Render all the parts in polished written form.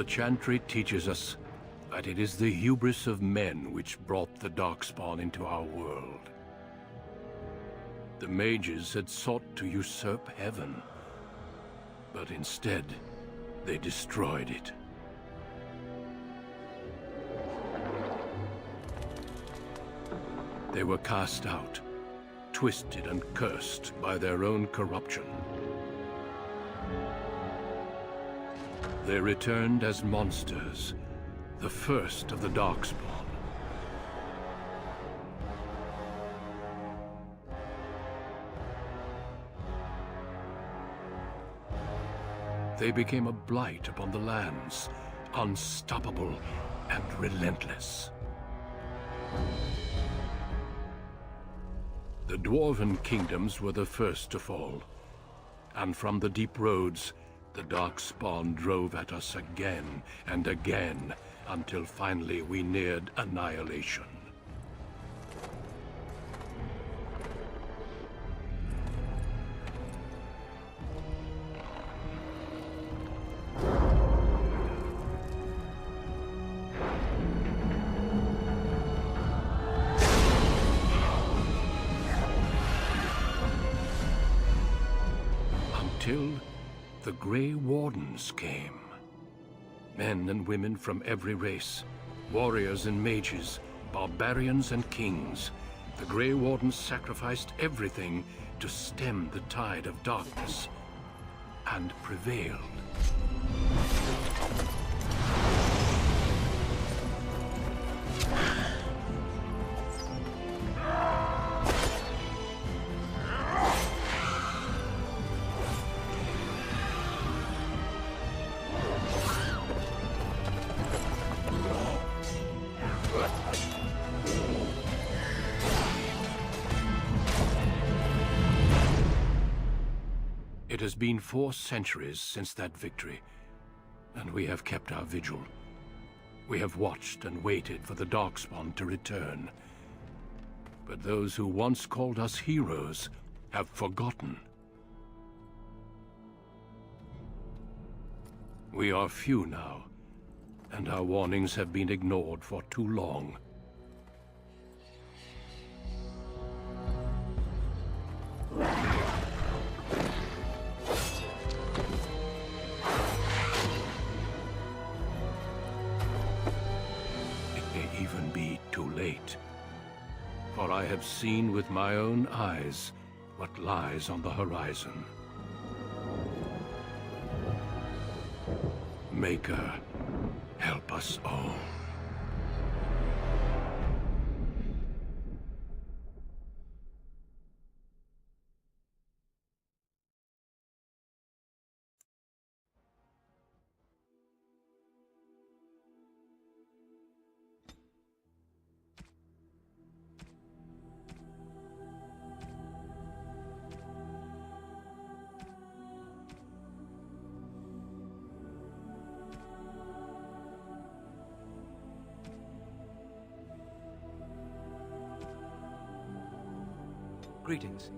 The Chantry teaches us that it is the hubris of men which brought the Darkspawn into our world. The mages had sought to usurp heaven, but instead, they destroyed it. They were cast out, twisted and cursed by their own corruption. They returned as monsters, the first of the Darkspawn. They became a blight upon the lands, unstoppable and relentless. The Dwarven kingdoms were the first to fall, and from the deep roads, the Darkspawn drove at us again and again, until finally we neared annihilation. Until the Grey Wardens came. Men and women from every race, warriors and mages, barbarians and kings. The Grey Wardens sacrificed everything to stem the tide of darkness, and prevailed. It has been 4 centuries since that victory, and we have kept our vigil. We have watched and waited for the Darkspawn to return. But those who once called us heroes have forgotten. We are few now, and our warnings have been ignored for too long. Even be too late. For I have seen with my own eyes what lies on the horizon. Maker, help us all. Greetings.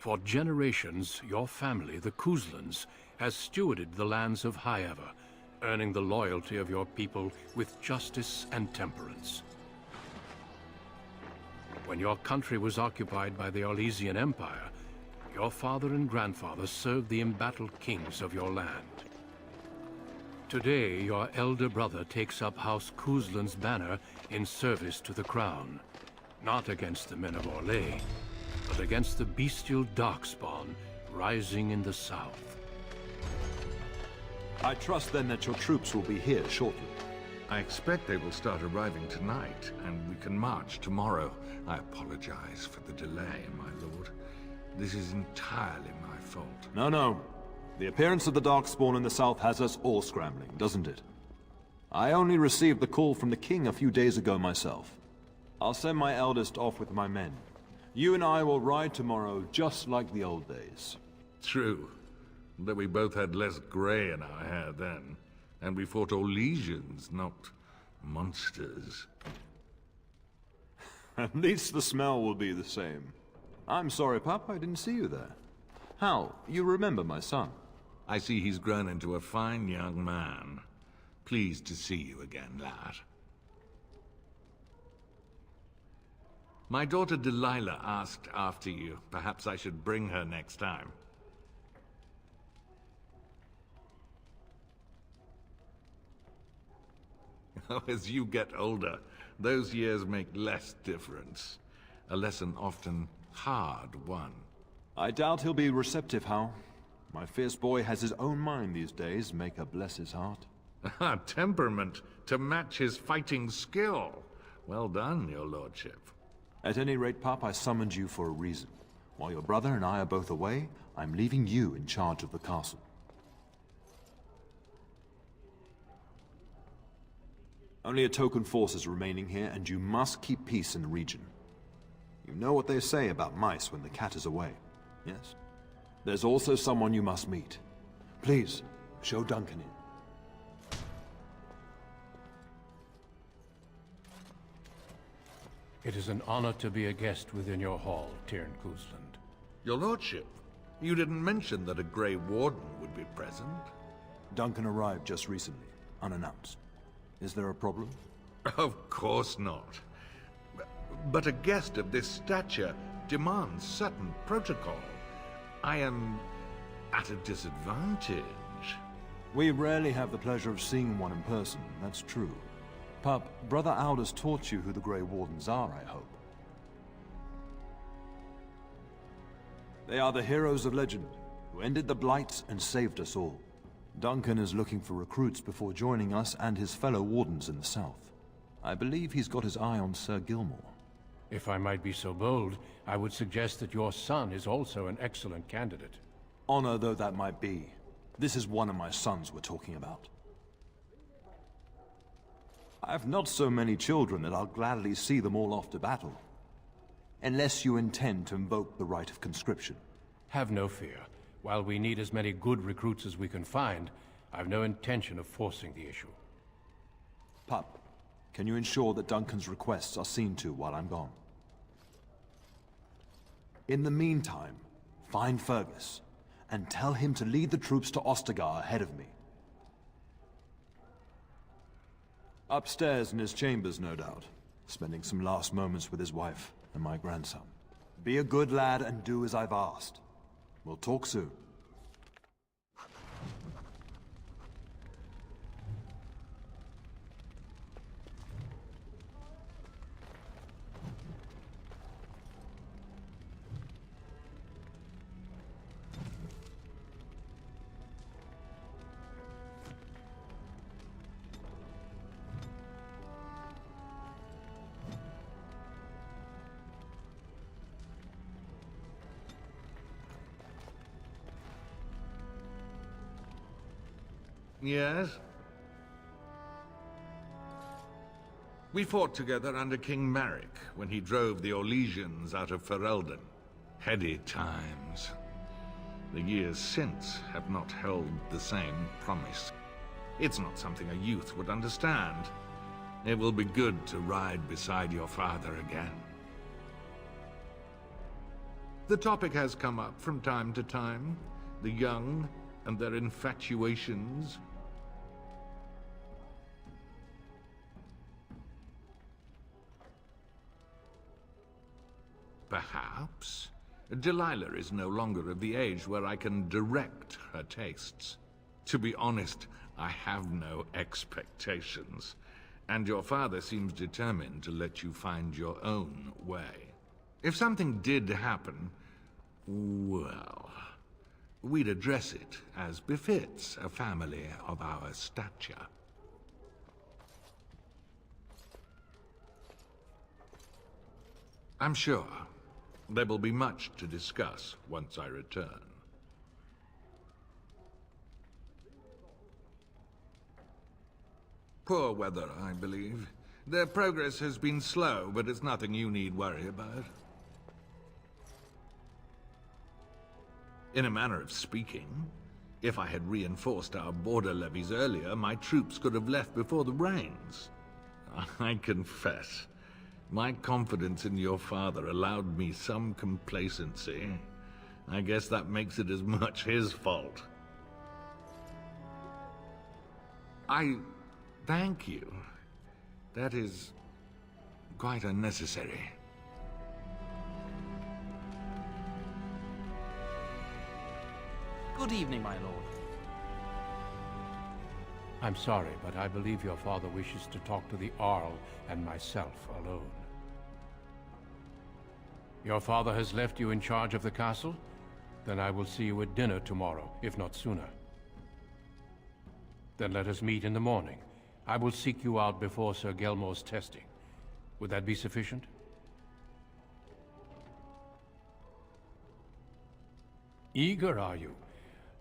For generations, your family, the Kuzlans, has stewarded the lands of Highever, earning the loyalty of your people with justice and temperance. When your country was occupied by the Orlesian Empire, your father and grandfather served the embattled kings of your land. Today, your elder brother takes up House Kuzlan's banner in service to the crown, not against the men of Orlais, but against the bestial darkspawn rising in the south. I trust then that your troops will be here shortly. I expect they will start arriving tonight, and we can march tomorrow. I apologize for the delay, my lord. This is entirely my fault. No. The appearance of the Darkspawn in the south has us all scrambling, doesn't it? I only received the call from the king a few days ago myself. I'll send my eldest off with my men. You and I will ride tomorrow just like the old days. True. Though we both had less grey in our hair then. And we fought Orlesians, not monsters. At least the smell will be the same. I'm sorry, Pup, I didn't see you there. Hal, you remember my son? I see he's grown into a fine young man. Pleased to see you again, lad. My daughter Delilah asked after you. Perhaps I should bring her next time. As you get older, those years make less difference. A lesson often hard won. I doubt he'll be receptive, Hal. My fierce boy has his own mind these days, make her bless his heart. Temperament to match his fighting skill. Well done, your lordship. At any rate, Pup, I summoned you for a reason. While your brother and I are both away, I'm leaving you in charge of the castle. Only a token force is remaining here, and you must keep peace in the region. You know what they say about mice when the cat is away, yes? There's also someone you must meet. Please, show Duncan in. It is an honor to be a guest within your hall, Tyrn Kuzland. Your lordship, you didn't mention that a Grey Warden would be present. Duncan arrived just recently, unannounced. Is there a problem? Of course not. But a guest of this stature demands certain protocol. I am at a disadvantage. We rarely have the pleasure of seeing one in person, that's true. Pup, Brother Aldous taught you who the Grey Wardens are, I hope. They are the heroes of legend, who ended the Blights and saved us all. Duncan is looking for recruits before joining us and his fellow Wardens in the south. I believe he's got his eye on Sir Gilmore. If I might be so bold, I would suggest that your son is also an excellent candidate. Honor though that might be, this is one of my sons we're talking about. I have not so many children that I'll gladly see them all off to battle. Unless you intend to invoke the right of conscription. Have no fear. While we need as many good recruits as we can find, I've no intention of forcing the issue. Pup, can you ensure that Duncan's requests are seen to while I'm gone? In the meantime, find Fergus, and tell him to lead the troops to Ostagar ahead of me. Upstairs in his chambers, no doubt, spending some last moments with his wife and my grandson. Be a good lad and do as I've asked. We'll talk soon. Yes? We fought together under King Maric when he drove the Orlesians out of Ferelden. Heady times. The years since have not held the same promise. It's not something a youth would understand. It will be good to ride beside your father again. The topic has come up from time to time. The young and their infatuations. Perhaps. Delilah is no longer of the age where I can direct her tastes. To be honest, I have no expectations. And your father seems determined to let you find your own way. If something did happen, well, we'd address it as befits a family of our stature. I'm sure there will be much to discuss once I return. Poor weather, I believe. Their progress has been slow, but it's nothing you need worry about. In a manner of speaking, if I had reinforced our border levies earlier, my troops could have left before the rains. I confess, my confidence in your father allowed me some complacency. I guess that makes it as much his fault. Thank you. That is quite unnecessary. Good evening, my lord. I'm sorry, but I believe your father wishes to talk to the Arl and myself alone. Your father has left you in charge of the castle? Then I will see you at dinner tomorrow, if not sooner. Then let us meet in the morning. I will seek you out before Sir Gelmore's testing. Would that be sufficient? Eager, are you?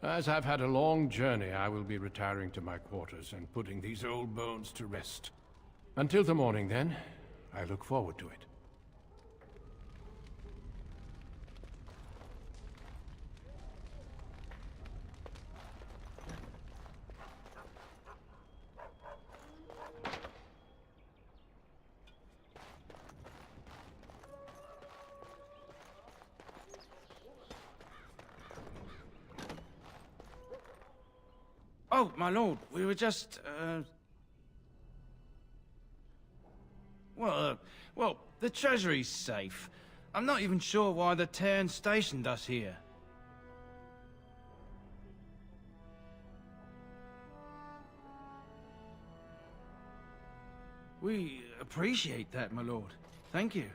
As I've had a long journey, I will be retiring to my quarters and putting these old bones to rest. Until the morning, then. I look forward to it. Oh, my lord, we were just, well, the treasury's safe. I'm not even sure why the Terran stationed us here. We appreciate that, my lord. Thank you.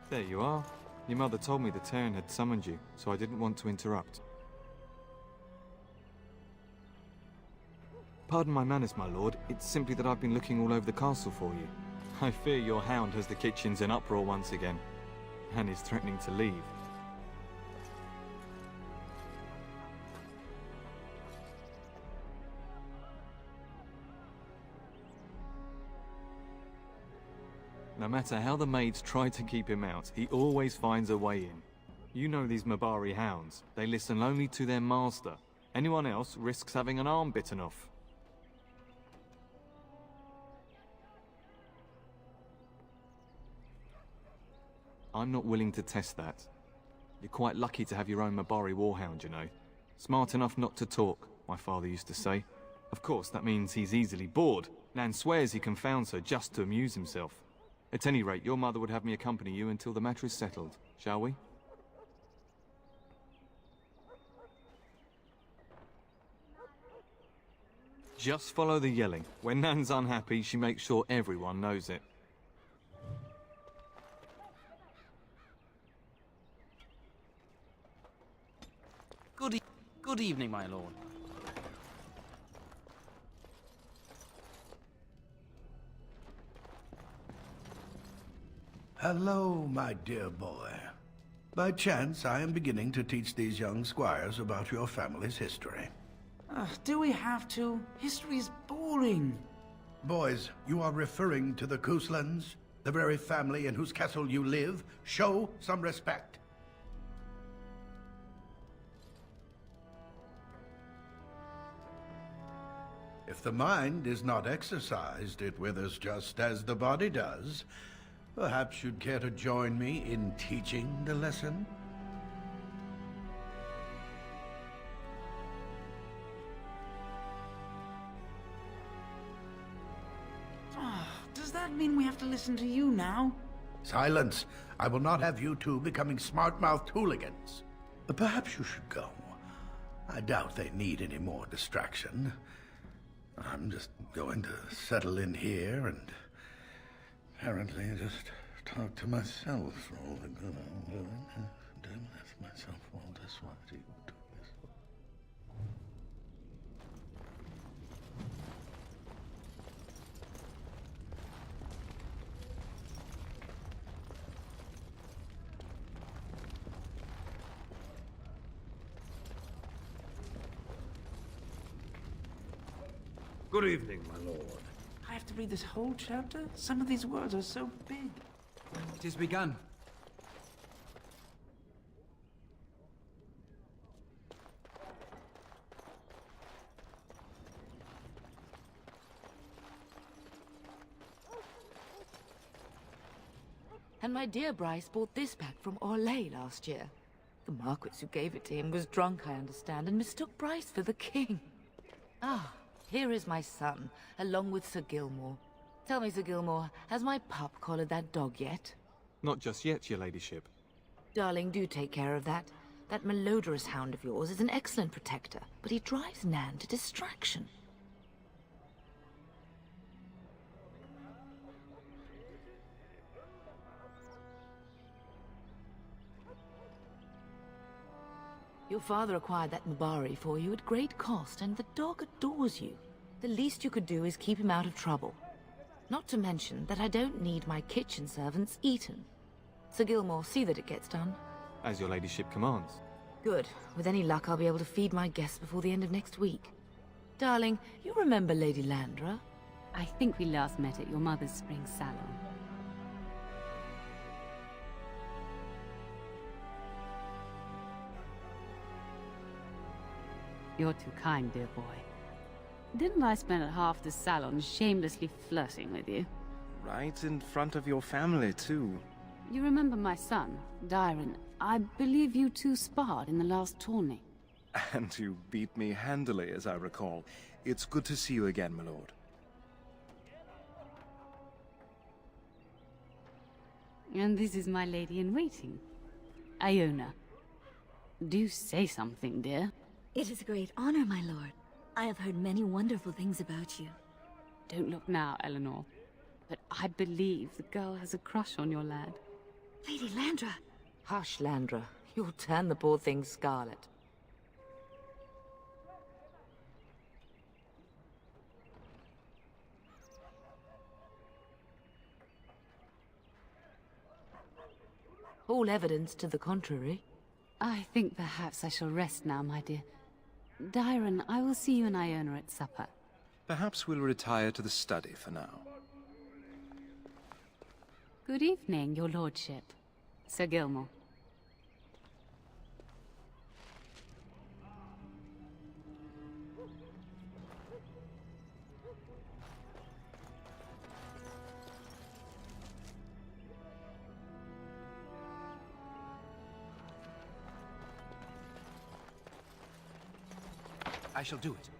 There you are. Your mother told me the Terran had summoned you, so I didn't want to interrupt. Pardon my manners, my lord. It's simply that I've been looking all over the castle for you. I fear your hound has the kitchens in uproar once again, and is threatening to leave. No matter how the maids try to keep him out, he always finds a way in. You know these Mabari hounds. They listen only to their master. Anyone else risks having an arm bitten off. I'm not willing to test that. You're quite lucky to have your own Mabari warhound, you know. Smart enough not to talk, my father used to say. Of course, that means he's easily bored. Nan swears he confounds her just to amuse himself. At any rate, your mother would have me accompany you until the matter is settled, shall we? Just follow the yelling. When Nan's unhappy, she makes sure everyone knows it. Good evening, my lord. Hello, my dear boy. By chance, I am beginning to teach these young squires about your family's history. Do we have to? History is boring. Boys, you are referring to the Kuslans, the very family in whose castle you live. Show some respect. If the mind is not exercised, it withers just as the body does. Perhaps you'd care to join me in teaching the lesson? Does that mean we have to listen to you now? Silence! I will not have you two becoming smart-mouthed hooligans. Perhaps you should go. I doubt they need any more distraction. I'm just going to settle in here and apparently just talk to myself for all the good I'm doing. Ask myself all this while you do this. Good evening, my lord. I have to read this whole chapter? Some of these words are so big. It has begun. And my dear Bryce bought this pack from Orlais last year. The Marquis who gave it to him was drunk, I understand, and mistook Bryce for the king. Ah, here is my son, along with Sir Gilmore. Tell me, Sir Gilmore, has my pup collared that dog yet? Not just yet, your ladyship. Darling, do take care of that. That malodorous hound of yours is an excellent protector, but he drives Nan to distraction. Your father acquired that Mabari for you at great cost, and the dog adores you. The least you could do is keep him out of trouble. Not to mention that I don't need my kitchen servants eaten. Sir Gilmore, see that it gets done. As your ladyship commands. Good. With any luck, I'll be able to feed my guests before the end of next week. Darling, you remember Lady Landra? I think we last met at your mother's spring salon. You're too kind, dear boy. Didn't I spend half the salon shamelessly flirting with you? Right in front of your family, too. You remember my son, Dyron? I believe you two sparred in the last tourney. And you beat me handily, as I recall. It's good to see you again, my lord. And this is my lady-in-waiting, Iona. Do say something, dear. It is a great honor, my lord. I have heard many wonderful things about you. Don't look now, Eleanor. But I believe the girl has a crush on your lad. Lady Landra. Hush, Landra. You'll turn the poor thing scarlet. All evidence to the contrary. I think perhaps I shall rest now, my dear. Dyron, I will see you and Iona at supper. Perhaps we'll retire to the study for now. Good evening, your lordship. Sir Gilmore. I shall do it.